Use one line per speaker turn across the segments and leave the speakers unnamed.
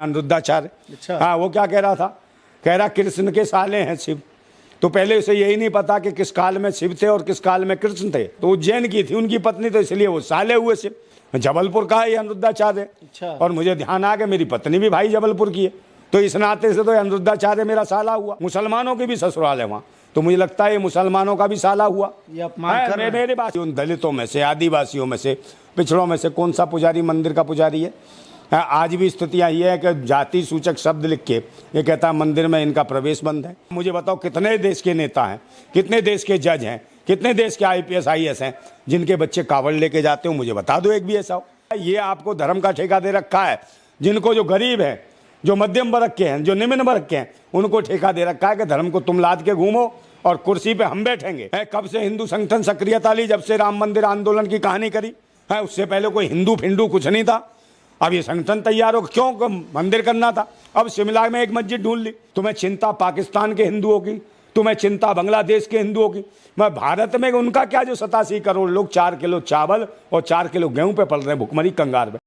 अनिरुद्धाचार्य।
अच्छा।
हाँ, वो क्या कह रहा था, कह रहा कृष्ण के साले हैं शिव। तो पहले उसे यही नहीं पता कि किस काल में शिव थे और किस काल में कृष्ण थे। तो उज्जैन की थी उनकी पत्नी, तो इसलिए वो साले हुए शिव। जबलपुर का है ये अनिरुद्धाचार्य।
अच्छा।
और मुझे ध्यान आ गया मेरी पत्नी भी भाई जबलपुर की है, तो इस नाते से तो अनिरुद्धाचार्य मेरा साला हुआ। मुसलमानों की भी ससुराल है वहाँ, तो मुझे लगता है ये मुसलमानों का भी साला हुआ।
ये अपमान कर रहे हैं।
मेरे बात उन दलितों में से, आदिवासियों में से, पिछड़ों में से कौन सा पुजारी मंदिर का पुजारी है? आज भी स्थितियाँ ये है कि जाति सूचक शब्द लिख के ये कहता है मंदिर में इनका प्रवेश बंद है। मुझे बताओ कितने देश के नेता हैं, कितने देश के जज हैं, कितने देश के IPS IAS हैं जिनके बच्चे कावड़ लेके जाते हो? मुझे बता दो एक भी ऐसा हो। ये आपको धर्म का ठेका दे रखा है, जिनको जो गरीब है, जो मध्यम वर्ग के हैं, जो निम्न वर्ग के हैं, उनको ठेका दे रखा है कि धर्म को तुम लाद के घूमो और कुर्सी पे हम बैठेंगे। कब से हिंदू संगठन सक्रियता ली? जब से राम मंदिर आंदोलन की कहानी करी है, उससे पहले कोई हिंदू फिंडू कुछ नहीं था। अब ये संगठन तैयार हो, क्यों मंदिर करना था? अब शिमला में एक मस्जिद ढूंढ ली। तुम्हें चिंता पाकिस्तान के हिंदुओं की, तुम्हें चिंता बांग्लादेश के हिंदुओं की। मैं भारत में उनका क्या, जो 87 करोड़ लोग 4 किलो चावल और 4 किलो गेहूं पे पल रहे हैं भुखमरी कंगार में।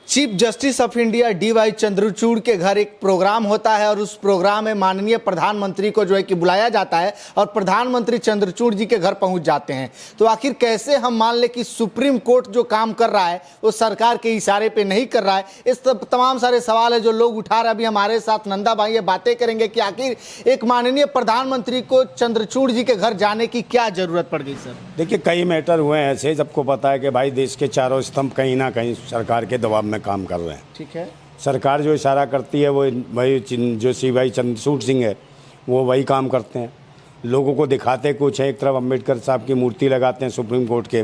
Chief justice of India DY Chandrachud के घर एक प्रोग्राम होता है और उस प्रोग्राम में माननीय प्रधानमंत्री को जो है कि बुलाया जाता है और प्रधानमंत्री चंद्रचूड़ जी के घर पहुंच जाते हैं। तो आखिर कैसे हम मान ले कि सुप्रीम कोर्ट जो काम कर रहा है वो सरकार के इशारे पे नहीं कर रहा है? इस तमाम सारे सवाल है जो लोग उठा रहे हैं। अभी हमारे साथ नंदा भाई ये बातें करेंगे कि आखिर एक माननीय प्रधानमंत्री को चंद्रचूड़ जी के घर जाने की क्या जरूरत पड़ गई? सर देखिए,
कई मैटर हुए हैं ऐसे, सबको पता है कि भाई देश के चारों स्तंभ कहीं ना कहीं सरकार के दबाव में काम कर रहे हैं।
ठीक है।
सरकार जो इशारा करती है वो वही, जो CY चंद्रचूड़ सिंह है वो वही काम करते हैं। लोगों को दिखाते कुछ है, एक तरफ अम्बेडकर साहब की मूर्ति लगाते हैं सुप्रीम कोर्ट के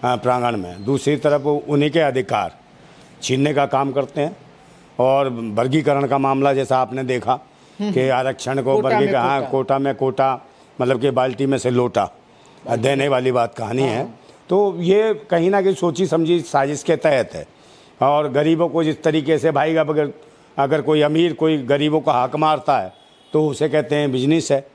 प्रांगण में, दूसरी तरफ उन्हीं के अधिकार छीनने का काम करते हैं। और वर्गीकरण का मामला जैसा आपने देखा कि आरक्षण को वर्गीकरण, कोटा में कोटा मतलब कि बाल्टी में से लोटा देने वाली बात कहानी है। तो ये कहीं ना कहीं सोची समझी साजिश के तहत है। और गरीबों को जिस तरीके से भाई अगर कोई अमीर कोई गरीबों का हक मारता है तो उसे कहते हैं बिजनेस है,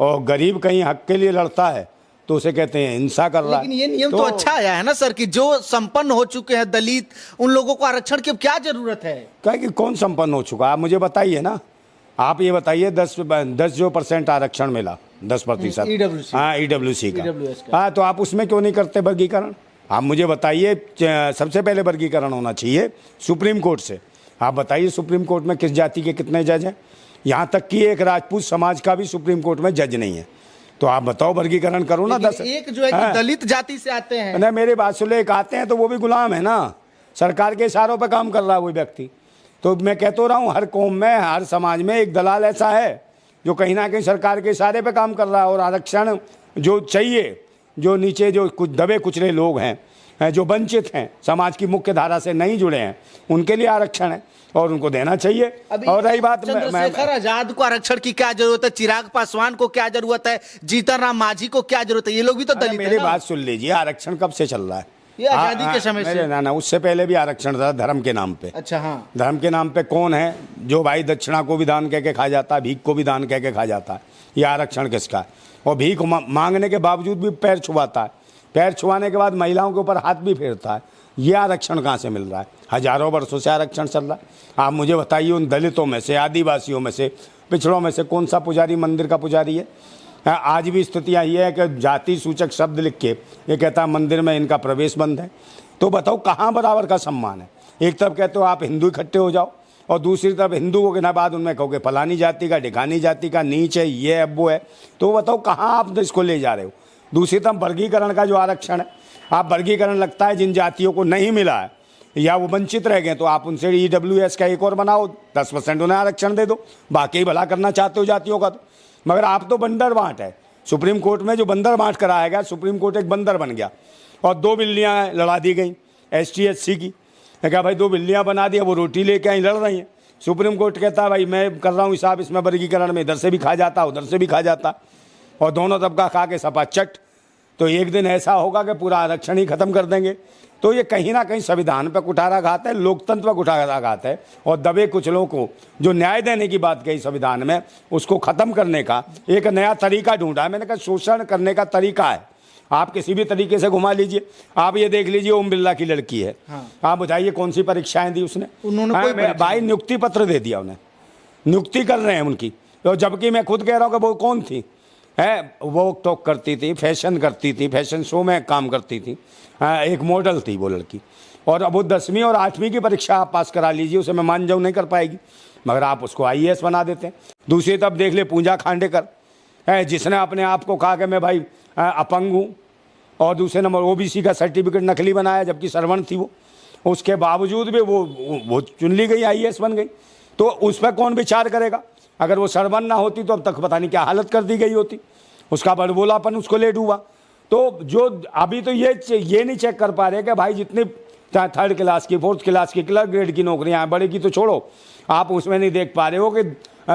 और गरीब कहीं हक के लिए लड़ता है तो उसे कहते हैं हिंसा कर रहा है।
लेकिन ये नियम तो अच्छा आया है ना सर, कि जो संपन्न हो चुके हैं दलित, उन लोगों को आरक्षण की अब क्या जरूरत है?
क्या कि कौन संपन्न हो चुका? आप मुझे बताइए ना, आप ये बताइए 10% आरक्षण मिला, 10%। हाँ, EWC का। हाँ, तो आप उसमें क्यों नहीं करते वर्गीकरण? आप मुझे बताइए, सबसे पहले वर्गीकरण होना चाहिए सुप्रीम कोर्ट से। आप बताइए सुप्रीम कोर्ट में किस जाति के कितने जज हैं? यहाँ तक कि एक राजपूत समाज का भी सुप्रीम कोर्ट में जज नहीं है। तो आप बताओ वर्गीकरण करो ना। 10
एक जो है कि दलित जाति से आते हैं
ना, मेरे बात सुन, एक आते हैं तो वो भी गुलाम है ना, सरकार के इशारों पर काम कर रहा है वो व्यक्ति। तो मैं कह तो रहा हूँ, हर कौम में, हर समाज में एक दलाल ऐसा है जो कहीं ना कहीं सरकार के इशारे पे काम कर रहा है। और आरक्षण जो चाहिए, जो नीचे जो कुछ दबे कुचले लोग हैं, जो वंचित हैं, समाज की मुख्य धारा से नहीं जुड़े हैं, उनके लिए आरक्षण है और उनको देना चाहिए। और रही बात
चंद्रशेखर आजाद को आरक्षण की क्या जरूरत है? चिराग पासवान को क्या जरूरत है? जीतन राम मांझी को क्या जरूरत है? ये लोग भी तो दलित हैं।
मेरी बात सुन लीजिए, आरक्षण कब से चल रहा है?
ये आजादी के समय से।
ना, उससे पहले भी आरक्षण था धर्म के नाम पे।
अच्छा। हाँ,
धर्म के नाम पे कौन है जो भाई दक्षिणा को भी दान कह के खा जाता है, भीख को भी दान कह के खा जाता है? ये आरक्षण किसका है? और भीख मांगने के बावजूद भी पैर छुआता है, पैर छुआने के बाद महिलाओं के ऊपर हाथ भी फेरता है। ये आरक्षण कहाँ से मिल रहा है? हजारों वर्षों से आरक्षण चल रहा है। आप मुझे बताइए उन दलितों में से, आदिवासियों में से, पिछड़ों में से कौन सा पुजारी मंदिर का पुजारी है? आज भी स्थितियाँ ये है कि जाति सूचक शब्द लिख के ये कहता है मंदिर में इनका प्रवेश बंद है। तो बताओ कहाँ बराबर का सम्मान है? एक तरफ कहते हो आप हिंदू इकट्ठे हो जाओ, और दूसरी तरफ हिंदुओं के ना बाद उनमें कहोगे फलानी जाति का, ढिकानी जाति का नीच है, ये है वो है। तो बताओ कहाँ आप इसको ले जा रहे हो? दूसरी तरफ वर्गीकरण का जो आरक्षण है, आप वर्गीकरण लगता है जिन जातियों को नहीं मिला है या वो वंचित रह गए, तो आप उनसे EWS का एक और बनाओ, 10% उन्हें आरक्षण दे दो, बाकी भला करना चाहते हो जातियों का। तो मगर आप तो बंदर बांट है। सुप्रीम कोर्ट में जो बंदर बांट कराया गया, सुप्रीम कोर्ट एक बंदर बन गया और 2 बिल्लियाँ लड़ा दी गई ST/SC की। क्या भाई 2 बिल्लियाँ बना दिया, वो रोटी लेके आई, लड़ रही हैं। सुप्रीम कोर्ट कहता है भाई मैं कर रहा हूँ हिसाब, इसमें वर्गीकरण में इधर से भी खा जाता, उधर से भी खा जाता, और दोनों तबका खा के सपा चट। तो एक दिन ऐसा होगा कि पूरा आरक्षण ही खत्म कर देंगे। तो ये कहीं ना कहीं संविधान पर कुठाराघात है, लोकतंत्र पर कुठाराघात है। और दबे कुचलों को जो न्याय देने की बात कही संविधान में, उसको खत्म करने का एक नया तरीका ढूंढा है। मैंने कहा शोषण करने का तरीका है। आप किसी भी तरीके से घुमा लीजिए। आप ये देख लीजिए ओम बिरला की लड़की है, आप बताइए कौन सी परीक्षाएं दी उसने?
उन्होंने कोई परीक्षा
भाई नियुक्ति पत्र दे दिया उन्हें, नियुक्ति कर रहे हैं उनकी। तो जबकि मैं खुद कह रहा हूँ कि वो कौन थी, है वो टॉक करती थी, फैशन करती थी, फैशन शो में काम करती थी, एक मॉडल थी वो लड़की। और अब वो 10वीं और 8वीं की परीक्षा आप पास करा लीजिए, उसे मैं मान जाऊँ नहीं कर पाएगी, मगर आप उसको IAS बना देते हैं। दूसरी तरफ देख ले पूजा खांडेकर है, जिसने अपने आप को कहा कि मैं भाई अपंग हूँ, और दूसरे नंबर OBC का सर्टिफिकेट नकली बनाया, जबकि सरवण थी वो। उसके बावजूद भी वो चुन ली गई, IAS बन गई। तो उस पर कौन विचार करेगा? अगर वो सरवण ना होती तो अब तक पता नहीं क्या हालत कर दी गई होती, उसका बड़बोलापन उसको ले डूबा। तो जो अभी तो ये नहीं चेक कर पा रहे कि भाई जितनी 3rd क्लास की, 4th क्लास की, क्लर्क ग्रेड की नौकरियां हैं, बड़े की तो छोड़ो, आप उसमें नहीं देख पा रहे हो कि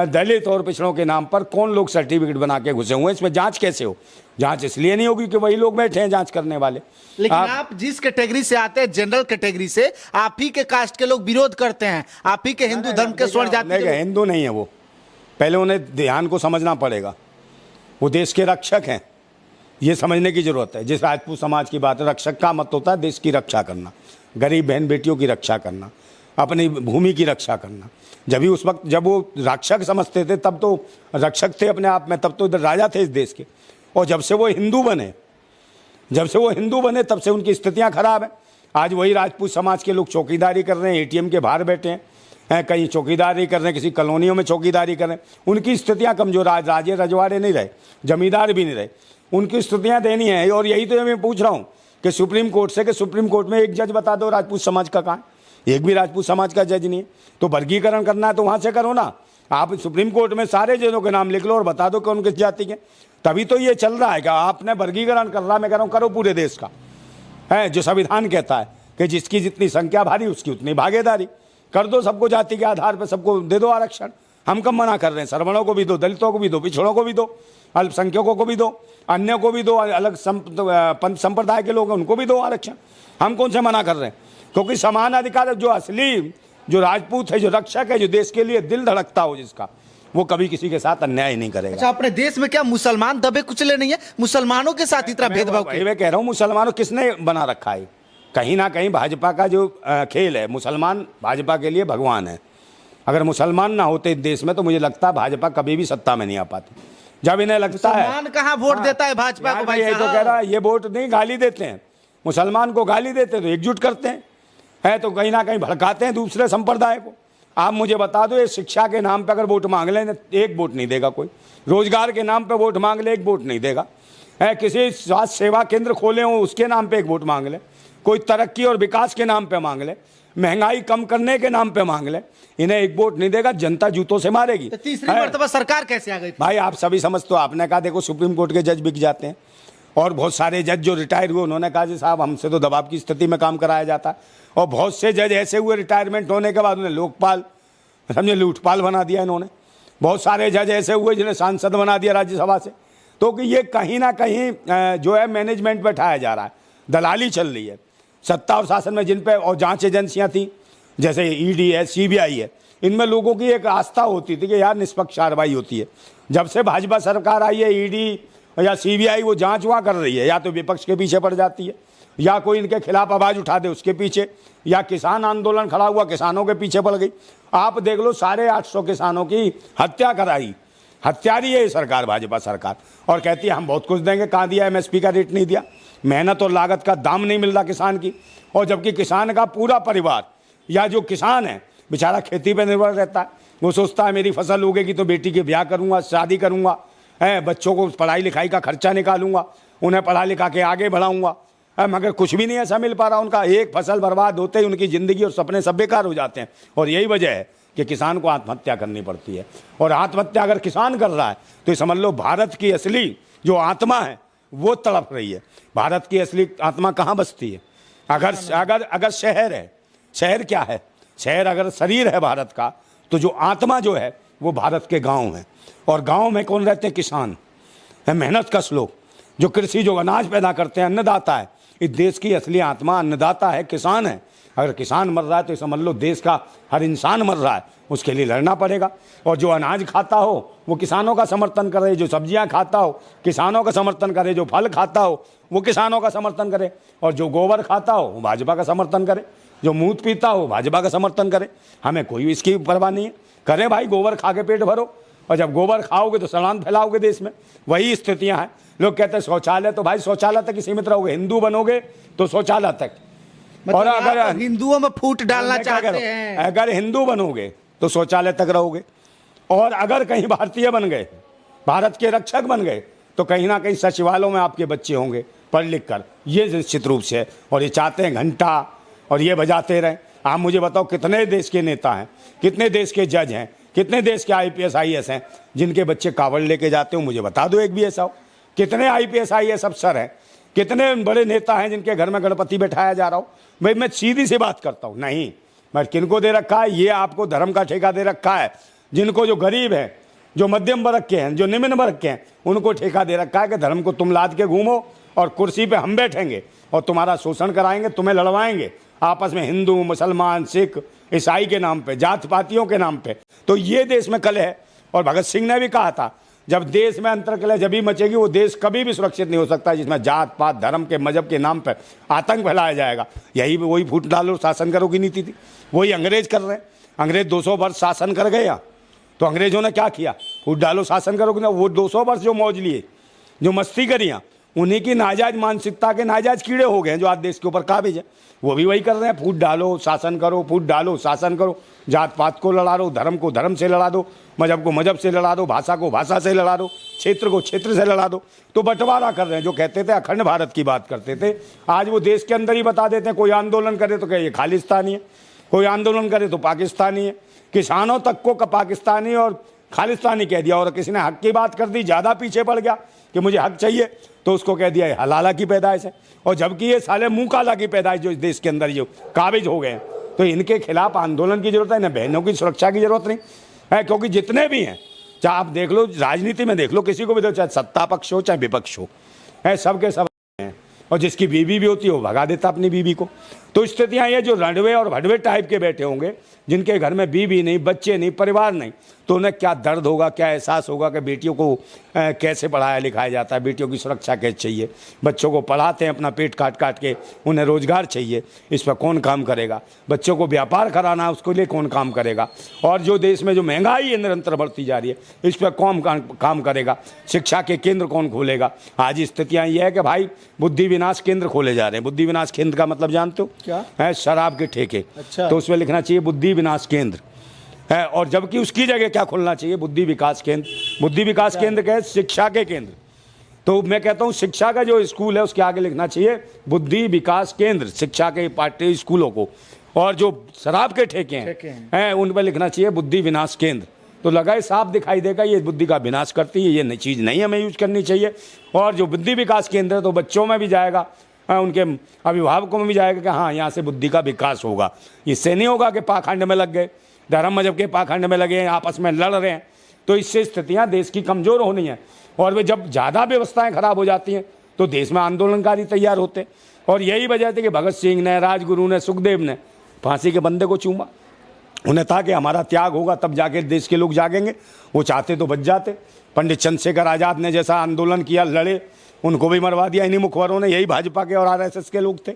दलित और पिछड़ों के नाम पर कौन लोग सर्टिफिकेट बना के घुसे हुए हैं। इसमें जांच कैसे हो? जांच इसलिए नहीं होगी कि वही लोग बैठे हैं जांच करने वाले।
लेकिन आप जिस कैटेगरी से आते हैं, जनरल कैटेगरी से, आप ही के कास्ट के लोग विरोध करते हैं, आप ही के हिंदू धर्म के स्वर्ण जाति के
हिंदू नहीं है वो, पहले उन्हें ध्यान को समझना पड़ेगा। वो देश के रक्षक हैं, ये समझने की जरूरत है। जिस राजपूत समाज की बात है, रक्षक का मत होता है देश की रक्षा करना, गरीब बहन बेटियों की रक्षा करना, अपनी भूमि की रक्षा करना। जब भी उस वक्त जब वो रक्षक समझते थे तब तो रक्षक थे अपने आप में, तब तो इधर राजा थे इस देश के। और जब से वो हिंदू बने तब से उनकी स्थितियां खराब हैं। आज वही राजपूत समाज के लोग चौकीदारी कर रहे हैं, ATM के बाहर बैठे हैं, कहीं चौकीदारी कर रहे हैं, किसी कॉलोनियों में चौकीदारी कर रहे हैं। उनकी स्थितियां कमजोर, आज राजे रजवाड़े नहीं रहे, जमींदार भी नहीं रहे, उनकी स्थितियां देनी है। और यही तो मैं पूछ रहा हूँ कि सुप्रीम कोर्ट में एक जज बता दो राजपूत समाज का, कहाँ? एक भी राजपूत समाज का जज नहीं है। तो वर्गीकरण करना है तो वहाँ से करो ना। आप सुप्रीम कोर्ट में सारे जजों के नाम लिख लो और बता दो कि उन किस जाति के। तभी तो ये चल रहा है कि आपने वर्गीकरण कर रहा, मैं कह रहा हूँ करो पूरे देश का, है जो संविधान कहता है कि जिसकी जितनी संख्या भारी उसकी उतनी भागीदारी कर दो, सबको जाति के आधार पर सबको दे दो आरक्षण। हम कब मना कर रहे हैं? सरवणों को भी दो, दलितों को भी दो, पिछड़ों को भी दो, अल्पसंख्यकों को भी दो, अन्य को भी दो, अलग संप्रदाय के लोग हैं उनको भी दो आरक्षण। हम कौन से मना कर रहे हैं? क्योंकि समान अधिकार, जो असली जो राजपूत है, जो रक्षक है, जो देश के लिए दिल धड़कता हो जिसका, वो कभी किसी के साथ अन्याय नहीं करेगा।
अच्छा, अपने देश में क्या मुसलमान दबे कुचले नहीं है? मुसलमानों के साथ इतना भेदभाव
मैं कह रहा हूँ, मुसलमानों किसने बना रखा है? कहीं ना कहीं भाजपा का जो खेल है, मुसलमान भाजपा के लिए भगवान है। अगर मुसलमान ना होते इस देश में तो मुझे लगता है भाजपा कभी भी सत्ता में नहीं आ पाती। जब इन्हें लगता है
मुसलमान कहाँ वोट देता है भाजपा को? भाई
ये तो कह रहा है, ये वोट नहीं, गाली देते हैं मुसलमान को, गाली देते हैं तो एकजुट करते हैं, है तो कहीं ना कहीं भड़काते हैं दूसरे संप्रदाय को। आप मुझे बता दो, ये शिक्षा के नाम पे अगर वोट मांग लें, एक वोट नहीं देगा कोई। रोजगार के नाम पे वोट मांग ले, एक वोट नहीं देगा। है किसी स्वास्थ्य सेवा केंद्र खोले हो उसके नाम पे एक वोट मांग ले, कोई तरक्की और विकास के नाम पे मांग ले, महंगाई कम करने के नाम पे मांग ले, इन्हें एक वोट नहीं देगा, जनता जूतों से मारेगी।
तो तीसरी मर्तबा सरकार कैसे आ गई?
भाई आप सभी समझते हो, आपने कहा देखो सुप्रीम कोर्ट के जज बिक जाते हैं, और बहुत सारे जज जो रिटायर हुए उन्होंने कहा जी साहब हमसे तो दबाव की स्थिति में काम कराया जाता है। और बहुत से जज ऐसे हुए रिटायरमेंट होने के बाद उन्हें लोकपाल, समझे, लूटपाल बना दिया इन्होंने। बहुत सारे जज ऐसे हुए जिन्हें सांसद बना दिया राज्यसभा से। तो कि ये कहीं ना कहीं जो है मैनेजमेंट बैठाया जा रहा है, दलाली चल रही है सत्ता और शासन में। जिन पे और जांच एजेंसियां थी जैसे ED है, CBI है, इनमें लोगों की एक आस्था होती थी कि यार निष्पक्ष कार्रवाई होती है। जब से भाजपा सरकार आई है, ED या CBI वो जांच वहाँ कर रही है, या तो विपक्ष के पीछे पड़ जाती है, या कोई इनके खिलाफ आवाज़ उठा दे उसके पीछे, या किसान आंदोलन खड़ा हुआ किसानों के पीछे पड़ गई। आप देख लो 850 किसानों की हत्या कराई, हत्यारी है ये सरकार, भाजपा सरकार, और कहती है हम बहुत कुछ देंगे। कहाँ दिया? MSP का रेट नहीं दिया, मेहनत और लागत का दाम नहीं मिल रहा किसान की। और जबकि किसान का पूरा परिवार या जो किसान है बेचारा खेती पर निर्भर रहता है, वो सोचता है मेरी फसल उगेगी तो बेटी के ब्याह करूँगा, शादी करूँगा, है बच्चों को पढ़ाई लिखाई का खर्चा निकालूंगा, उन्हें पढ़ा लिखा के आगे बढ़ाऊंगा, मगर कुछ भी नहीं ऐसा मिल पा रहा उनका। एक फसल बर्बाद होते ही उनकी ज़िंदगी और सपने सब बेकार हो जाते हैं। और यही वजह है कि किसान को आत्महत्या करनी पड़ती है। और आत्महत्या अगर किसान कर रहा है तो समझ लो भारत की असली जो आत्मा है वो तड़प रही है। भारत की असली आत्मा कहाँ बसती है? अगर शहर है, शहर क्या है? शहर अगर शरीर है भारत का, तो जो आत्मा जो है वो भारत के गांव हैं। और गांव में कौन रहते हैं? किसान है, मेहनत कश लोग, जो कृषि, जो अनाज पैदा करते हैं, अन्नदाता है। इस देश की असली आत्मा अन्नदाता है, किसान है। अगर किसान मर रहा है तो समझ लो देश का हर इंसान मर रहा है, उसके लिए लड़ना पड़ेगा। और जो अनाज खाता हो वो किसानों का समर्थन करे, जो सब्जियां खाता हो किसानों का समर्थन करे, जो फल खाता हो वो किसानों का समर्थन करे, और जो गोबर खाता हो वो भाजपा का समर्थन करे, जो मूत पीता हो भाजपा का समर्थन करे। हमें कोई इसकी परवाह नहीं है। करें भाई, गोबर खा के पेट भरो, और जब गोबर खाओगे तो सड़ान फैलाओगे देश में। वही स्थितियां हैं। लोग कहते हैं शौचालय, तो भाई शौचालय तक ही सीमित रहोगे, हिंदू बनोगे तो शौचालय तक।
मतलब
और अगर
हिंदुओं में फूट डालना चाहते हैं,
अगर हिंदू बनोगे तो शौचालय तक रहोगे, और अगर कहीं भारतीय बन गए, भारत के रक्षक बन गए, तो कहीं ना कहीं सचिवालयों में आपके बच्चे होंगे पढ़ लिख कर। ये निश्चित रूप से है। और ये चाहते हैं घंटा और ये बजाते रहें। आप मुझे बताओ कितने देश के नेता हैं, कितने देश के जज हैं, कितने देश के IPS IAS हैं जिनके बच्चे कावड़ लेके जाते हो? मुझे बता दो एक भी ऐसा हो। कितने IPS IAS अफसर हैं, कितने बड़े नेता हैं जिनके घर में गणपति बैठाया जा रहा हो? भाई मैं सीधी सी बात करता हूँ, नहीं। मैं किनको दे रखा है? ये आपको धर्म का ठेका दे रखा है। जिनको जो गरीब हैं, जो मध्यम वर्ग के हैं, जो निम्न वर्ग के हैं, उनको ठेका दे रखा है कि धर्म को तुम लाद के घूमो और कुर्सी पे हम बैठेंगे और तुम्हारा शोषण कराएंगे, तुम्हें लड़वाएंगे आपस में, हिंदू मुसलमान सिख ईसाई के नाम पे, जात पातियों के नाम पे। तो ये देश में कलह है। और भगत सिंह ने भी कहा था, जब देश में अंतर कलह जब भी मचेगी वो देश कभी भी सुरक्षित नहीं हो सकता जिसमें जात पात धर्म के मजहब के नाम पर आतंक फैलाया जाएगा। यही वही फूट डालो शासन करो की नीति थी, वही अंग्रेज कर रहे हैं। अंग्रेज 200 वर्ष शासन कर गए यहाँ, तो अंग्रेजों ने क्या किया? फूट डालो शासन करो कि ना। वो 200 वर्ष जो मौज लिए, जो मस्ती करी, उन्हीं की नाजायज मानसिकता के नाजायज कीड़े हो गए हैं जो आज देश के ऊपर काबिज है। वो भी वही कर रहे हैं, फूट डालो शासन करो, फूट डालो शासन करो। जात पात को लड़ा दो, धर्म को धर्म से लड़ा दो, मजहब को मजहब से लड़ा दो, भाषा को भाषा से लड़ा दो, क्षेत्र को क्षेत्र से लड़ा दो। तो बंटवारा कर रहे हैं। जो कहते थे अखंड भारत की बात करते थे, आज वो देश के अंदर ही बता देते हैं। कोई आंदोलन करे तो क्या ये खालिस्तानी है, कोई आंदोलन करे तो पाकिस्तानी है। किसानों तक को पाकिस्तानी और खालिस्तानी कह दिया। और किसी ने हक की बात कर दी, ज़्यादा पीछे पड़ गया कि मुझे हक चाहिए, तो उसको कह दिया हलाला की पैदाइश है। और जबकि ये साले मुंह काला की पैदाइश जो इस देश के अंदर जो काबिज हो गए हैं, तो इनके खिलाफ आंदोलन की जरूरत है, ना बहनों की सुरक्षा की जरूरत नहीं है। क्योंकि जितने भी हैं, चाहे आप देख लो राजनीति में, देख लो किसी को भी देखो, चाहे सत्ता पक्ष हो चाहे विपक्ष हो, है सब के सब हैं। और जिसकी बीवी भी होती है वो भगा देता अपनी बीवी को। तो स्थितियाँ ये जो रणवे और भड़वे टाइप के बैठे होंगे, जिनके घर में बीवी नहीं, बच्चे नहीं, परिवार नहीं, तो उन्हें क्या दर्द होगा, क्या एहसास होगा कि बेटियों को कैसे पढ़ाया लिखाया जाता है, बेटियों की सुरक्षा कैसे चाहिए। बच्चों को पढ़ाते हैं अपना पेट काट काट के, उन्हें रोजगार चाहिए, इस पर कौन काम करेगा? बच्चों को व्यापार कराना है, उसके लिए कौन काम करेगा? और जो देश में जो महंगाई निरंतर बढ़ती जा रही है, इस पर कौन काम करेगा? शिक्षा के केंद्र कौन खोलेगा? आज स्थितियाँ ये है कि भाई बुद्धि विनाश केंद्र खोले जा रहे हैं। बुद्धि विनाश केंद्र का मतलब जानते हो
क्या
है? शराब के ठेके।
अच्छा।
तो उसमें लिखना चाहिए बुद्धि विनाश केंद्र है, और जबकि उसकी जगह क्या खोलना चाहिए? बुद्धि विकास केंद्र। बुद्धि विकास केंद्र क्या है? शिक्षा के केंद्र। तो मैं कहता हूँ शिक्षा का जो स्कूल है उसके आगे लिखना चाहिए बुद्धि विकास केंद्र, शिक्षा के पाठ्य स्कूलों को। और जो शराब के ठेके हैं उन पर लिखना चाहिए बुद्धि विनाश केंद्र। तो लगाए साफ दिखाई देगा ये बुद्धि का विनाश करती है, ये चीज़ नहीं हमें यूज करनी चाहिए। और जो बुद्धि विकास केंद्र है तो बच्चों में भी जाएगा, उनके अभिभावकों में भी जाएगा कि हाँ यहाँ से बुद्धि का विकास होगा। इससे नहीं होगा कि पाखंड में लग गए, धर्म मजहब के पाखंड में लगे हैं, आपस में लड़ रहे हैं। तो इससे स्थितियाँ देश की कमज़ोर होनी है। और वे जब ज़्यादा व्यवस्थाएं खराब हो जाती हैं तो देश में आंदोलनकारी तैयार होते। और यही वजह थी कि भगत सिंह ने, राजगुरु ने, सुखदेव ने फांसी के बंदे को चूमा। उन्हें था कि हमारा त्याग होगा तब जाके देश के लोग जागेंगे। वो चाहते तो बच जाते। पंडित चंद्रशेखर आज़ाद ने जैसा आंदोलन किया, लड़े, उनको भी मरवा दिया इन्हीं मुखबरों ने। यही भाजपा के और RSS के लोग थे,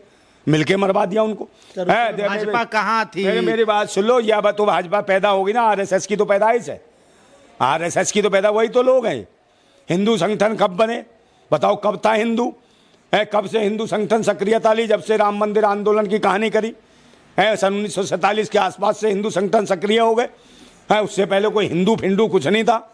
मिलके मरवा दिया उनको।
भाजपा कहाँ थी?
मेरी बात सुन लो। या तो भाजपा पैदा होगी ना, RSS की तो पैदाइश है। RSS की तो पैदा वही तो लोग हैं। हिंदू संगठन कब बने बताओ? कब था हिंदू? कब से हिंदू संगठन सक्रियता ली? जब से राम मंदिर आंदोलन की कहानी करी है, सन 1947 के आसपास से हिंदू संगठन सक्रिय हो गए हैं। उससे पहले कोई हिंदू फिंदू कुछ नहीं था।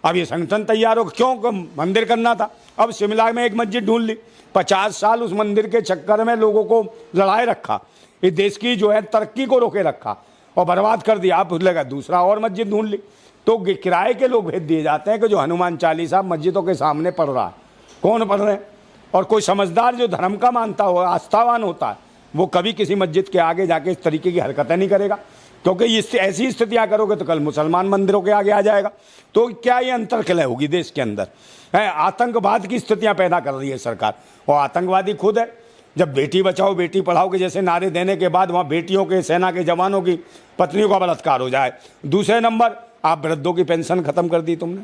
अब ये संगठन तैयार हो, क्यों मंदिर करना था? अब शिमला में एक मस्जिद ढूंढ ली, 50 साल उस मंदिर के चक्कर में लोगों को लड़ाए रखा, इस देश की जो है तरक्की को रोके रखा और बर्बाद कर दिया। आप लगा दूसरा और मस्जिद ढूंढ ली। तो किराए के लोग भेज दिए जाते हैं कि जो हनुमान चालीसा मस्जिदों के सामने पढ़ रहा है। कौन पढ़ रहे हैं? और कोई समझदार जो धर्म का मानता हो, आस्थावान होता है, वो कभी किसी मस्जिद के आगे जाके इस तरीके की हरकतें नहीं करेगा। क्योंकि इससे ऐसी स्थितियां करोगे तो कल मुसलमान मंदिरों के आगे आ जाएगा। तो क्या ये अंतर्कलह होगी देश के अंदर? है आतंकवाद की स्थितियां पैदा कर रही है सरकार, और आतंकवादी खुद है। जब बेटी बचाओ बेटी पढ़ाओ के जैसे नारे देने के बाद वहाँ बेटियों के, सेना के जवानों की पत्नियों का बलात्कार हो जाए। दूसरे नंबर, आप वृद्धों की पेंशन खत्म कर दी तुमने,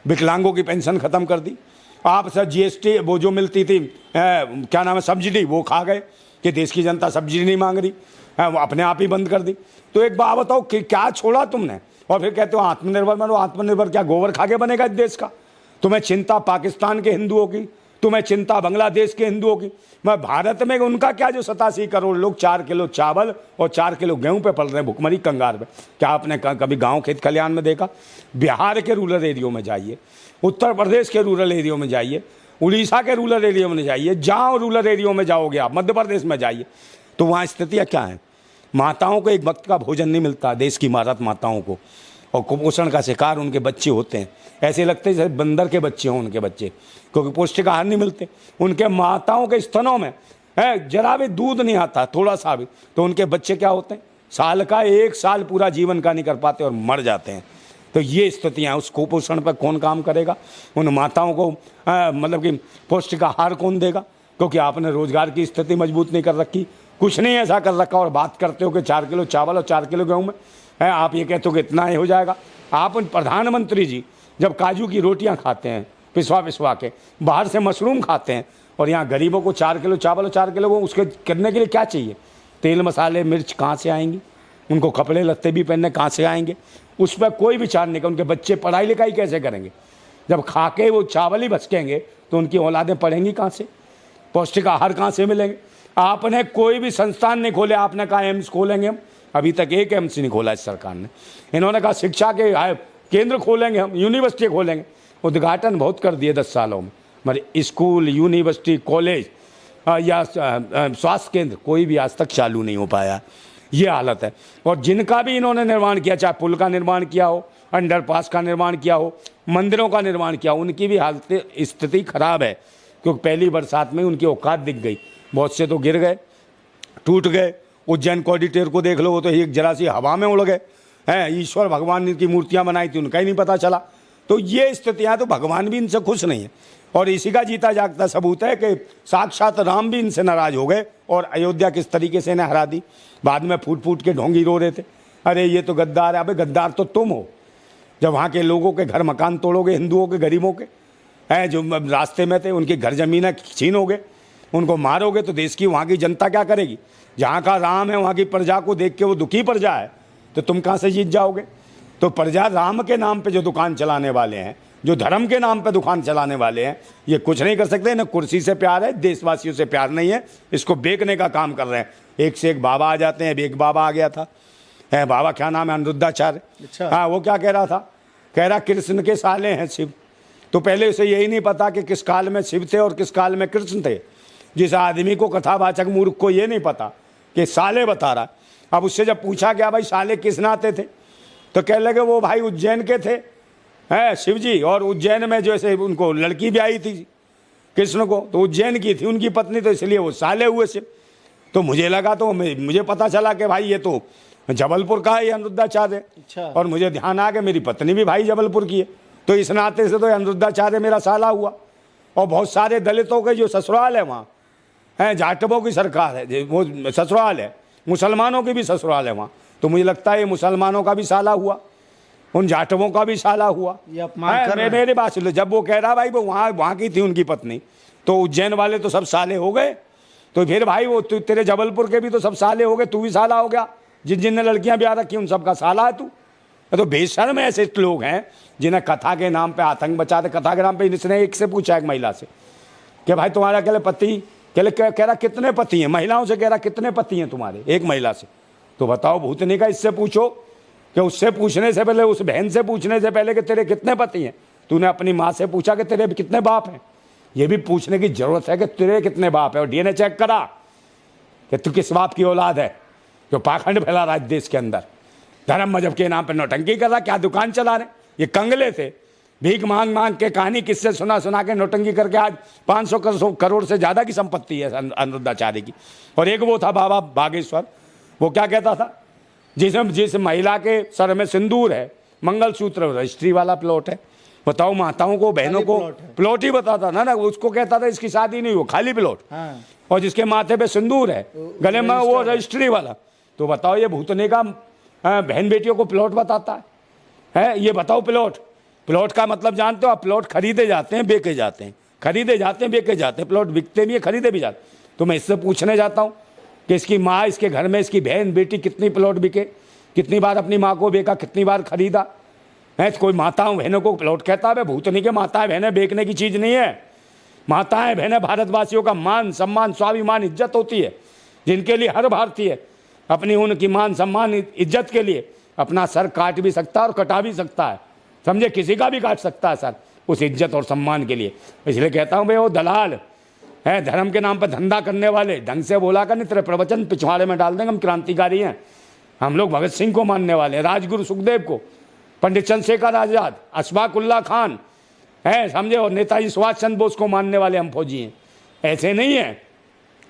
विकलांगों की पेंशन खत्म कर दी। आप सर जीएसटी वो जो मिलती थी क्या नाम है सब्सिडी, वो खा गए कि देश की जनता सब्सिडी नहीं मांग रही, वो अपने आप ही बंद कर दी। तो एक बात बताओ कि क्या छोड़ा तुमने, और फिर कहते हो आत्मनिर्भर बनो। आत्मनिर्भर क्या गोबर खा के बनेगा इस देश का? तुम्हें चिंता पाकिस्तान के हिंदुओं की, तुम्हें चिंता बांग्लादेश के हिंदुओं की। मैं भारत में उनका क्या जो 87 करोड़ लोग 4 किलो चावल और 4 किलो गेहूं पे पल रहे हैं भुखमरी कंगाल पे। क्या आपने कभी गांव खेत खलिहान में देखा? बिहार के रूरल एरियो में जाइए, उत्तर प्रदेश के रूरल एरियो में जाइए, उड़ीसा के रूरल एरियो में जाइए, जहाँ रूरल एरियो में जाओगे आप, मध्य प्रदेश में जाइए, तो वहाँ स्थितियाँ क्या हैं? माताओं को एक वक्त का भोजन नहीं मिलता, देश की भारत माताओं को, और कुपोषण का शिकार उनके बच्चे होते हैं। ऐसे लगते हैं जैसे बंदर के बच्चे हों उनके बच्चे, क्योंकि पौष्टिक आहार नहीं मिलते। उनके माताओं के स्तनों में जरा भी दूध नहीं आता, थोड़ा सा भी, तो उनके बच्चे क्या होते हैं, साल का 1 साल पूरा जीवन का नहीं कर पाते और मर जाते हैं। तो ये स्थितियाँ, उस कुपोषण पर कौन काम करेगा? उन माताओं को मतलब कि पौष्टिक आहार कौन देगा? क्योंकि आपने रोजगार की स्थिति मजबूत नहीं कर रखी, कुछ नहीं ऐसा कर रखा, और बात करते हो कि 4 किलो चावल और 4 किलो गेहूँ में है, आप ये कहते हो कि इतना ही हो जाएगा। आप प्रधानमंत्री जी जब काजू की रोटियां खाते हैं पिसवा के, बाहर से मशरूम खाते हैं, और यहाँ गरीबों को 4 किलो चावल और 4 किलो वो उसके करने के लिए क्या चाहिए? तेल मसाले मिर्च कहाँ से आएंगी? उनको कपड़े लत्ते भी पहनने कहाँ से आएंगे? उस पर कोई विचार नहीं कर। उनके बच्चे पढ़ाई लिखाई कैसे करेंगे? जब खा के वो चावल ही बचकेंगे तो उनकी औलादें पढ़ेंगी कहाँ से? पौष्टिक आहार कहाँ से मिलेंगे? आपने कोई भी संस्थान नहीं खोले, आपने कहा एम्स खोलेंगे हम, अभी तक एक एम्स नहीं खोला इस सरकार ने। इन्होंने कहा शिक्षा के केंद्र खोलेंगे हम, यूनिवर्सिटी खोलेंगे, उद्घाटन बहुत कर दिए 10 सालों में, मगर स्कूल, यूनिवर्सिटी, कॉलेज या स्वास्थ्य केंद्र कोई भी आज तक चालू नहीं हो पाया। ये हालत है। और जिनका भी इन्होंने निर्माण किया, चाहे पुल का निर्माण किया हो, अंडरपास का निर्माण किया हो, मंदिरों का निर्माण किया हो, उनकी भी हालत स्थिति खराब है, क्योंकि पहली बरसात में उनकी औकात दिख गई। बहुत से तो गिर गए, टूट गए। उज्जैन कॉरिडोर को देख लो, वो तो एक जरा सी हवा में उड़ गए हैं। ईश्वर भगवान की मूर्तियां बनाई थी, उनका ही नहीं पता चला। तो ये स्थितियां, तो भगवान भी इनसे खुश नहीं है, और इसी का जीता जागता सबूत है कि साक्षात राम भी इनसे नाराज हो गए और अयोध्या किस तरीके से इन्हें हरा दी। बाद में फूट फूट के ढोंगी रो रहे थे, अरे ये तो गद्दार है। अबे गद्दार तो तुम हो, जब वहाँ के लोगों के घर मकान तोड़ोगे, हिंदुओं के, गरीबों के हैं जो रास्ते में थे, उनकी घर जमीनें छीनोगे, उनको मारोगे, तो देश की वहाँ की जनता क्या करेगी? जहाँ का राम है वहाँ की प्रजा को देख के वो दुखी प्रजा है, तो तुम कहाँ से जीत जाओगे? तो प्रजा राम के नाम पे जो दुकान चलाने वाले हैं, जो धर्म के नाम पे दुकान चलाने वाले हैं, ये कुछ नहीं कर सकते। न कुर्सी से प्यार है, देशवासियों से प्यार नहीं है, इसको बेचने का काम कर रहे हैं। एक से एक बाबा आ जाते हैं। एक बाबा आ गया था, है बाबा, क्या नाम है, अनिरुद्धाचार्य।
अच्छा।
हाँ, वो क्या कह रहा था? कह रहा कृष्ण के साले हैं शिव। तो पहले उसे यही नहीं पता कि किस काल में शिव थे और किस काल में कृष्ण थे। जिस आदमी को, कथावाचक मूर्ख को ये नहीं पता कि साले बता रहा। अब उससे जब पूछा गया भाई साले किस नाते थे, तो कह लगे वो भाई उज्जैन के थे, हैं शिव जी, और उज्जैन में जैसे उनको लड़की भी आई थी कृष्ण को, तो उज्जैन की थी उनकी पत्नी, तो इसलिए वो साले हुए शिव। तो मुझे लगा, तो मुझे पता चला कि भाई ये तो जबलपुर का है ये अनिरुद्धाचार्य।
अच्छा।
और मुझे ध्यान आ गया मेरी पत्नी भी भाई जबलपुर की है, तो इस नाते से तो अनिरुद्धाचार्य मेरा साला हुआ। और बहुत सारे दलितों के जो ससुराल है वहाँ हैं, जाटवों की सरकार है, वो ससुराल है, मुसलमानों की भी ससुराल है वहाँ, तो मुझे लगता है ये मुसलमानों का भी साला हुआ, उन जाटवों का भी साला हुआ।
ये अपमान कर रहे हैं।
मेरे बात सुनो, जब वो कह रहा भाई वो वहाँ की थी उनकी पत्नी, तो उज्जैन वाले तो सब साले हो गए, तो फिर भाई वो तेरे जबलपुर के भी तो सब साले हो गए, तू भी साला हो गया। जिन जिनने लड़कियां ब्याह रखी उन सबका साला है तू। तो बेशर्म ऐसे लोग हैं जिन्हें कथा के नाम पे आतंक बचाते। कथा के नाम पे इसने एक से पूछा, एक महिला से, कि भाई तुम्हारा अकेले पति, कह रहा कितने पति हैं? महिलाओं से कह रहा कितने पति हैं तुम्हारे, एक महिला से। तो बताओ भूतनी का, इससे पूछो कि उससे पूछने से पहले, उस बहन से पूछने से पहले कि तेरे कितने पति हैं, तूने अपनी माँ से पूछा कि तेरे कितने बाप हैं? ये भी पूछने की जरूरत है कि तेरे कितने बाप है, और डीएनए चेक करा कि तू किस बाप की औलाद है, जो पाखंड फैला रहा है देश के अंदर, धर्म मजहब के नाम पर नौटंकी कर रहा। क्या दुकान चला रहे? ये कंगले थे, भीख मांग मांग के, कहानी किससे सुना के नौटंकी करके आज 500 करोड़ से ज़्यादा की संपत्ति है अनिरुद्धाचार्य की। और एक वो था बाबा बागेश्वर, वो क्या कहता था, जिस महिला के सर में सिंदूर है, मंगलसूत्र रजिस्ट्री वाला प्लॉट है, बताओ, माताओं को, बहनों को
प्लॉट है।
प्लॉट ही बताता ना उसको कहता था इसकी शादी नहीं हो, खाली प्लॉट।
हाँ।
और जिसके माथे पे सिंदूर है, गले में वो रजिस्ट्री वाला, तो बताओ ये भूतने का बहन बेटियों को प्लॉट बताता है। ये बताओ, प्लॉट का मतलब जानते हो आप? प्लॉट खरीदे जाते हैं, बेचे जाते हैं, खरीदे जाते हैं, बेचे जाते हैं। प्लॉट बिकते भी है, खरीदे भी जाते। तो मैं इससे पूछने जाता हूँ कि इसकी माँ, इसके घर में इसकी बहन बेटी कितनी प्लॉट बिके, कितनी बार अपनी माँ को बेचा, कितनी बार खरीदा है? कोई माताओं बहनों को प्लॉट कहता है? भूतनी के माताएं बहनें बेचने की चीज़ नहीं है। माताएं बहनें भारतवासियों का मान सम्मान, स्वाभिमान, इज्जत होती है, जिनके लिए हर भारतीय अपनी उनकी मान सम्मान इज्जत के लिए अपना सर काट भी सकता है और कटा भी सकता है, समझे, किसी का भी काट सकता है सर उस इज्जत और सम्मान के लिए। इसलिए कहता हूँ भाई, वो दलाल है, धर्म के नाम पर धंधा करने वाले, ढंग से बोला कर, नहीं तेरे प्रवचन पिछवाड़े में डाल देंगे। हम क्रांतिकारी हैं, हम लोग भगत सिंह को मानने वाले हैं, राजगुरु सुखदेव को, पंडित चंद्रशेखर आजाद, अशफाक उल्ला खान है, समझे, और नेताजी सुभाष चंद्र बोस को मानने वाले हम फौजी हैं। ऐसे नहीं है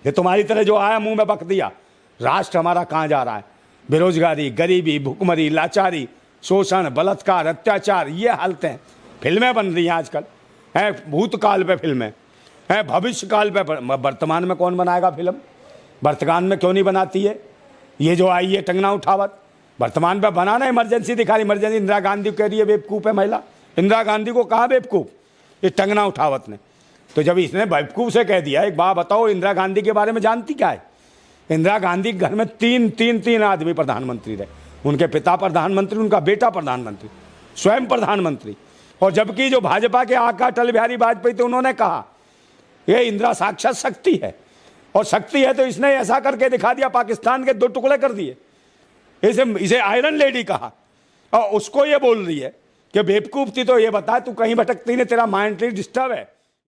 कि तुम्हारी तरह जो आया मुंह में बक दिया। राष्ट्र हमारा कहाँ जा रहा है? बेरोजगारी, गरीबी, भुखमरी, लाचारी, शोषण, बलात्कार, अत्याचार, ये हालतें। फिल्में बन रही हैं आजकल, हैं भूतकाल पे फिल्में, हैं भविष्य काल पे। वर्तमान में कौन बनाएगा फिल्म? वर्तमान में क्यों नहीं बनाती है? ये जो आई है टंगना उठावत, वर्तमान पे बनाना। इमरजेंसी दिखा रही, इमरजेंसी। इंदिरा गांधी कह रही है बेवकूफ़ है महिला। इंदिरा गांधी को कहा बेवकूफ़? ये टंगना उठावत ने। तो जब इसने बेवकूफ़ से कह दिया, एक बात बताओ, इंदिरा गांधी के बारे में जानती क्या है? इंदिरा गांधी के घर में तीन आदमी प्रधानमंत्री रहे। उनके पिता प्रधानमंत्री, उनका बेटा प्रधानमंत्री, स्वयं प्रधानमंत्री। और जबकि जो भाजपा के आका अटल बिहारी वाजपेयी थे, उन्होंने कहा ये इंदिरा साक्षात शक्ति है, और शक्ति है तो इसने ऐसा करके दिखा दिया, पाकिस्तान के 2 टुकड़े कर दिए। इसे आयरन लेडी कहा, और उसको ये बोल रही है कि बेवकूफ़ थी। तो ये बता, तू कहीं भटकती नहीं, तेरा माइंड डिस्टर्ब है।